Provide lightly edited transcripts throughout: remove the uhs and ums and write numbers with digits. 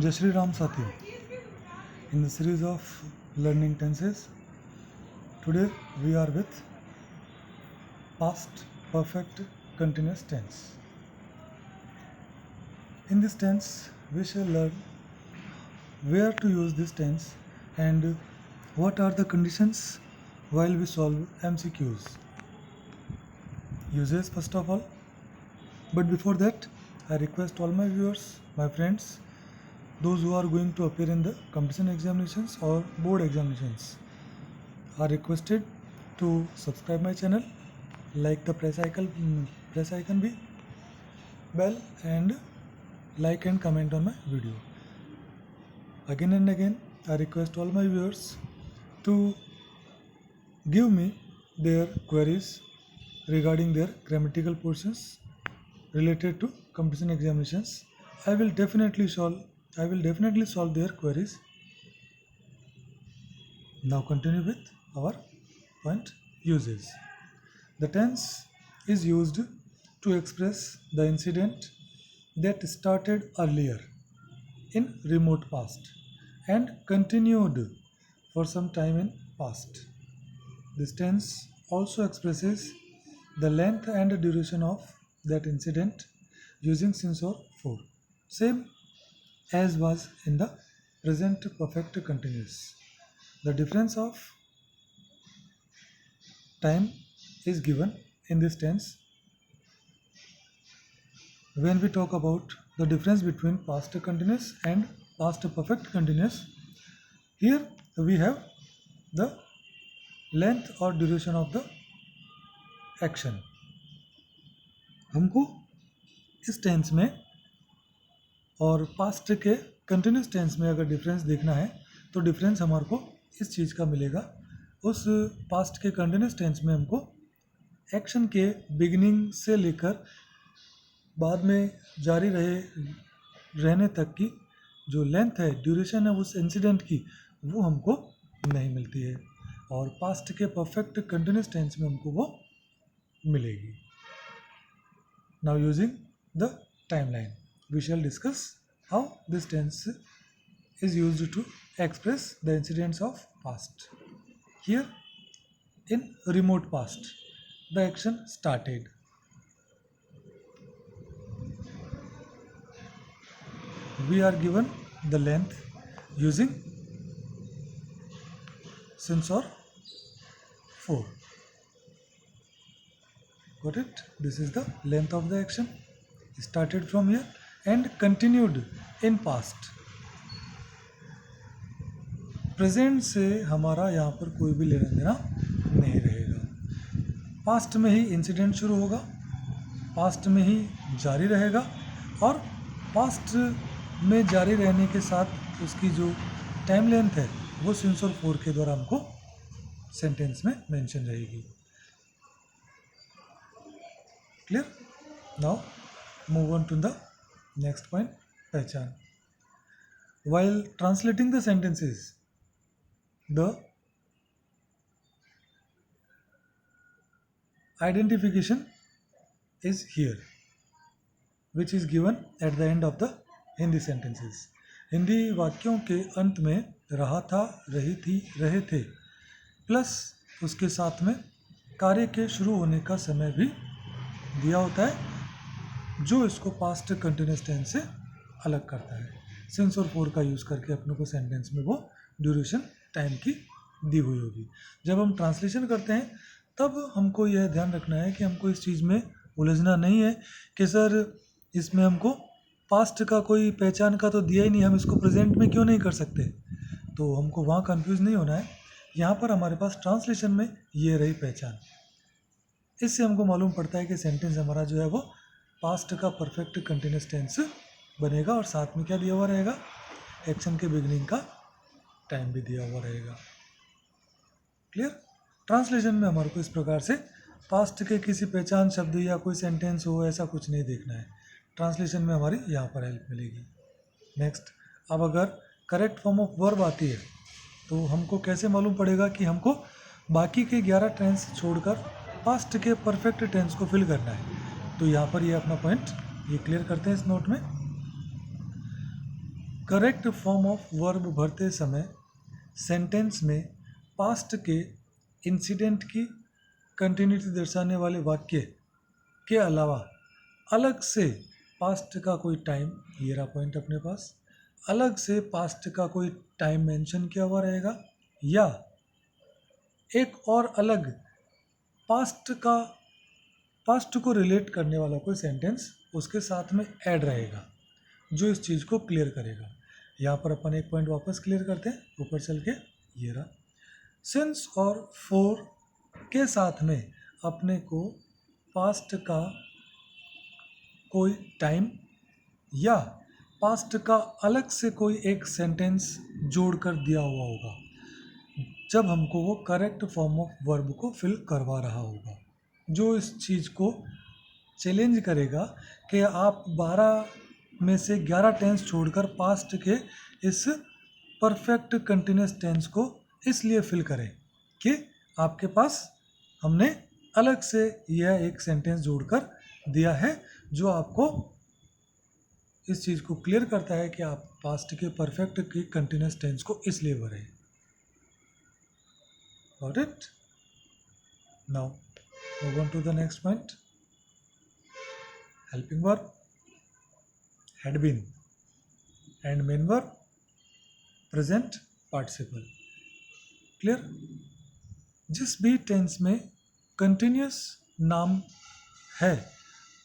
Jai Shri Ram Sati. In the series of learning tenses, today we are with past perfect continuous tense. In this tense, we shall learn where to use this tense and what are the conditions while we solve MCQs. Uses first of all, but before that, I request all my viewers, my friends, those who are going to appear in the competition examinations or board examinations are requested to subscribe my channel, like the press icon be bell, and like and comment on my video. Again and again, I request all my viewers to give me their queries regarding their grammatical portions related to competition examinations. I will definitely solve their queries. Now continue with our point uses. The tense is used to express the incident that started earlier in remote past and continued for some time in past. This tense also expresses the length and duration of that incident using since or for, same as was in the present perfect continuous. The difference of time is given in this tense when we talk about the difference between past continuous and past perfect continuous. Here we have the length or duration of the action. हमको इस tense में और past के continuous tense में अगर difference देखना है तो डिफरेंस हमारे को इस चीज़ का मिलेगा. उस पास्ट के कंटिन्यूस टेंस में हमको एक्शन के बिगिनिंग से लेकर बाद में जारी रहने तक की जो लेंथ है, ड्यूरेशन है उस इंसिडेंट की, वो हमको नहीं मिलती है, और पास्ट के परफेक्ट कंटिन्यूस टेंस में हमको वो मिलेगी. Now using the timeline, we shall discuss how this tense is used to express the incidents of past. Here in remote past, the action started. We are given the length using since or for. Got it? This is the length of the action. Started from here and continued in past. Present से हमारा यहाँ पर कोई भी लेना देना नहीं रहेगा. पास्ट में ही इंसिडेंट शुरू होगा, पास्ट में ही जारी रहेगा, और पास्ट में जारी रहने के साथ उसकी जो टाइम लेंथ है वो सिंस और फोर के द्वारा हमको सेंटेंस में मेंशन रहेगी. Clear? Now move on to the next point, पहचान. While translating the sentences, the identification is here, which is given at the end of the Hindi sentences. Hindi वाक्यों के अंत में रहा था, रही थी, रहे थे प्लस उसके साथ में कार्य के शुरू होने का समय भी दिया होता है, जो इसको पास्ट कंटिन्यूस टेंस से अलग करता है. सिंस और फोर का यूज़ करके अपने को सेंटेंस में वो ड्यूरेशन टाइम की दी हुई होगी. जब हम ट्रांसलेशन करते हैं तब हमको यह ध्यान रखना है कि हमको इस चीज़ में उलझना नहीं है कि सर इसमें हमको पास्ट का कोई पहचान का तो दिया ही नहीं, हम इसको प्रेजेंट में क्यों नहीं कर सकते. तो हमको वहाँ कंफ्यूज नहीं होना है. यहाँ पर हमारे पास ट्रांसलेशन में ये रही पहचान. इससे हमको मालूम पड़ता है कि सेंटेंस हमारा जो है वो पास्ट का परफेक्ट कंटिन्यूस टेंस बनेगा, और साथ में क्या दिया हुआ रहेगा, एक्शन के बिगिनिंग का टाइम भी दिया हुआ रहेगा. क्लियर? ट्रांसलेशन में हमारे को इस प्रकार से पास्ट के किसी पहचान शब्द या कोई सेंटेंस हो ऐसा कुछ नहीं देखना है. ट्रांसलेशन में हमारी यहाँ पर हेल्प मिलेगी. नेक्स्ट, अब अगर करेक्ट फॉर्म ऑफ वर्ब आती है तो हमको कैसे मालूम पड़ेगा कि हमको बाकी के 11 टेंस छोड़कर पास्ट के परफेक्ट टेंस को फिल करना है. तो यहाँ पर ये अपना पॉइंट ये क्लियर करते हैं इस नोट में. करेक्ट फॉर्म ऑफ वर्ब भरते समय सेंटेंस में पास्ट के इंसिडेंट की कंटिन्यूटी दर्शाने वाले वाक्य के अलावा अलग से पास्ट का कोई टाइम, ये रहा पॉइंट अपने पास, अलग से पास्ट का कोई टाइम मेंशन किया हुआ रहेगा, या एक और अलग पास्ट को रिलेट करने वाला कोई सेंटेंस उसके साथ में ऐड रहेगा जो इस चीज़ को क्लियर करेगा। यहाँ पर अपन एक पॉइंट वापस क्लियर करते हैं ऊपर चल के, ये रहा। सिंस और फॉर के साथ में अपने को पास्ट का कोई टाइम या पास्ट का अलग से कोई एक सेंटेंस जोड़कर दिया हुआ होगा जब हमको वो करेक्ट फॉर्म ऑफ वर्ब को फिल करवा रहा होगा, जो इस चीज़ को चैलेंज करेगा कि आप 12 में से 11 टेंस छोड़कर पास्ट के इस परफेक्ट कंटिन्यूस टेंस को इसलिए फिल करें कि आपके पास हमने अलग से यह एक सेंटेंस जोड़कर दिया है जो आपको इस चीज़ को क्लियर करता है कि आप पास्ट के परफेक्ट की कंटिन्यूस टेंस को इसलिए भरें। Got it? Now move on to the next point. Helping verb, had been, and main verb, present participle. Clear? जिस भी टेंस में कंटिन्यूस नाम है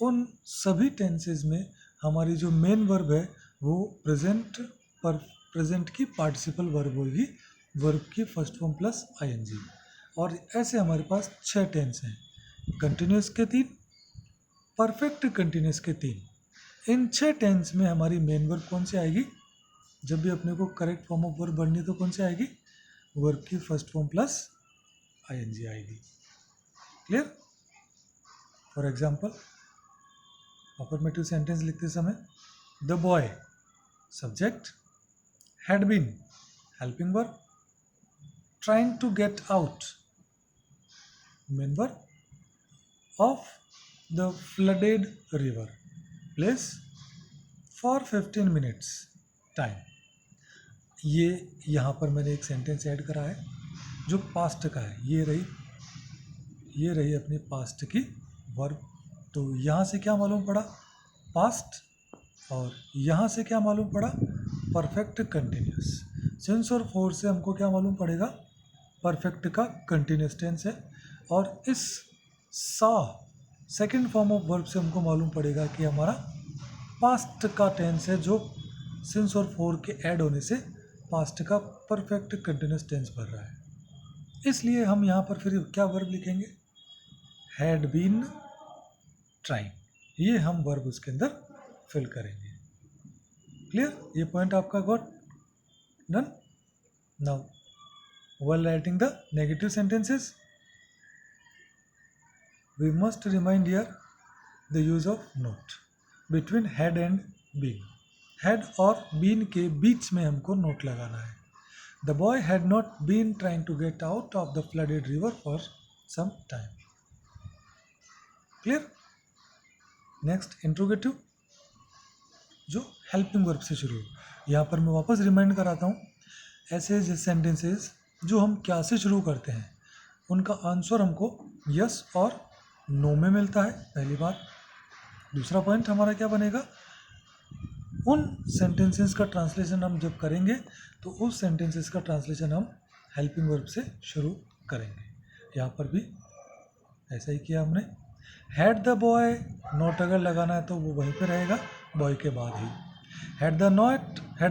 उन सभी टेंसेस में हमारी जो मेन वर्ब है वो प्रेजेंट की पार्टिसिपल वर्ब होगी, वर्ब की फर्स्ट फॉर्म प्लस आईएनजी। और ऐसे हमारे पास 6 टेंस हैं, कंटिन्यूस के 3, परफेक्ट कंटिन्यूस के 3। इन 6 टेंस में हमारी मेन वर्ब कौन सी आएगी? जब भी अपने को करेक्ट फॉर्म ऑफ वर्ब बननी तो कौन सी आएगी? वर्ब की फर्स्ट फॉर्म प्लस आईएनजी आएगी। Clear? For example affirmative sentence लिखते समय the boy subject, had been helping verb, trying to get out main verb, of the flooded river, place, for 15 minutes time. ये यहाँ पर मैंने एक sentence add करा है जो पास्ट का है, ये रही अपनी पास्ट की वर्ब। तो यहाँ से क्या मालूम पड़ा? पास्ट। और यहाँ से क्या मालूम पड़ा? Perfect continuous. सिंस और फॉर से हमको क्या मालूम पड़ेगा? परफेक्ट का कंटिन्यूस टेंस है। और इस सा सेकंड फॉर्म ऑफ वर्ब से हमको मालूम पड़ेगा कि हमारा पास्ट का टेंस है जो सिंस और फॉर के ऐड होने से पास्ट का परफेक्ट कंटिन्यूस टेंस भर रहा है। इसलिए हम यहाँ पर फिर क्या वर्ब लिखेंगे? हैड बीन ट्राइंग, ये हम वर्ब उसके अंदर फिल करेंगे। क्लियर? ये पॉइंट आपका got done. Now while writing the negative sentences we must remind here the use of not between had and been। had और been के बीच में हमको नोट लगाना है। The boy had not been trying to get out of the flooded river for some time। Clear? Next interrogative जो helping verb से शुरू हो। यहाँ पर मैं वापस रिमाइंड कराता हूँ, ऐसे सेंटेंसेस जो हम क्या से शुरू करते हैं उनका आंसर हमको यस और नो में मिलता है, पहली बात। दूसरा पॉइंट हमारा क्या बनेगा? उन सेंटेंसेस का ट्रांसलेशन हम जब करेंगे तो उस सेंटेंसेस का ट्रांसलेशन हम हेल्पिंग वर्ब से शुरू करेंगे। यहाँ पर भी ऐसा ही किया हमने। हैड द बॉय, नॉट अगर लगाना है तो वो वहीं पे रहेगा बॉय के बाद ही। Had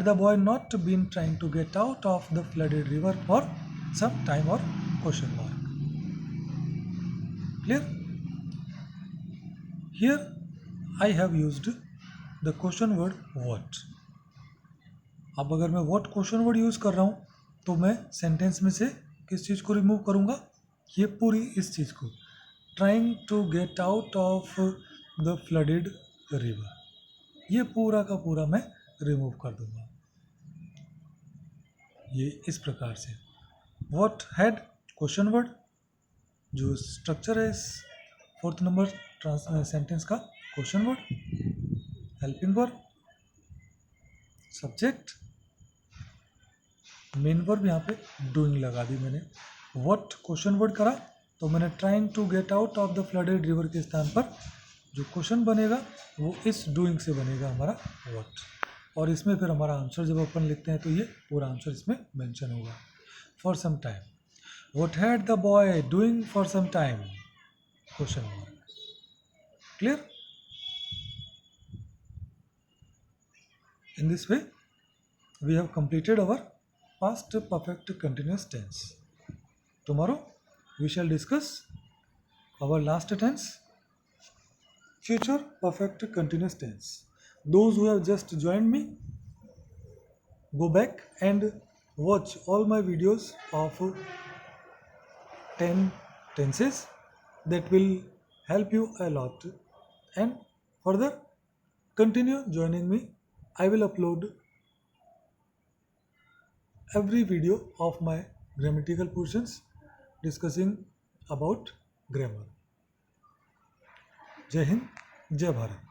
the boy not been trying to get out of the flooded river for some time और question mark. Clear? Here I have used the question word what. अब अगर मैं व्हाट क्वेश्चन वर्ड यूज कर रहा हूँ तो मैं sentence में से किस चीज़ को रिमूव करूँगा? ये पूरी इस चीज़ को, trying to get out of the flooded river, ये पूरा का पूरा मैं रिमूव कर दूंगा। ये इस प्रकार से व्हाट हैड क्वेश्चन वर्ड, जो स्ट्रक्चर है इस 4th नंबर सेंटेंस का, question word, helping verb, subject, main verb यहाँ पे डूइंग लगा दी मैंने। व्हाट क्वेश्चन वर्ड करा तो मैंने trying to get out of the flooded river के स्थान पर जो क्वेश्चन बनेगा वो इस डूइंग से बनेगा हमारा व्हाट, और इसमें फिर हमारा आंसर जब अपन लिखते हैं तो ये पूरा आंसर इसमें मेंशन होगा। For some time, what had the boy doing for some time, question mark. Clear? In this way, we have completed our past perfect continuous tense. Tomorrow, we shall discuss our last tense, future perfect continuous tense. Those who have just joined me, go back and watch all my videos of 10 tenses. That will help you a lot. And further, continue joining me. I will upload every video of my grammatical portions discussing about grammar. जय हिंद, जय भारत।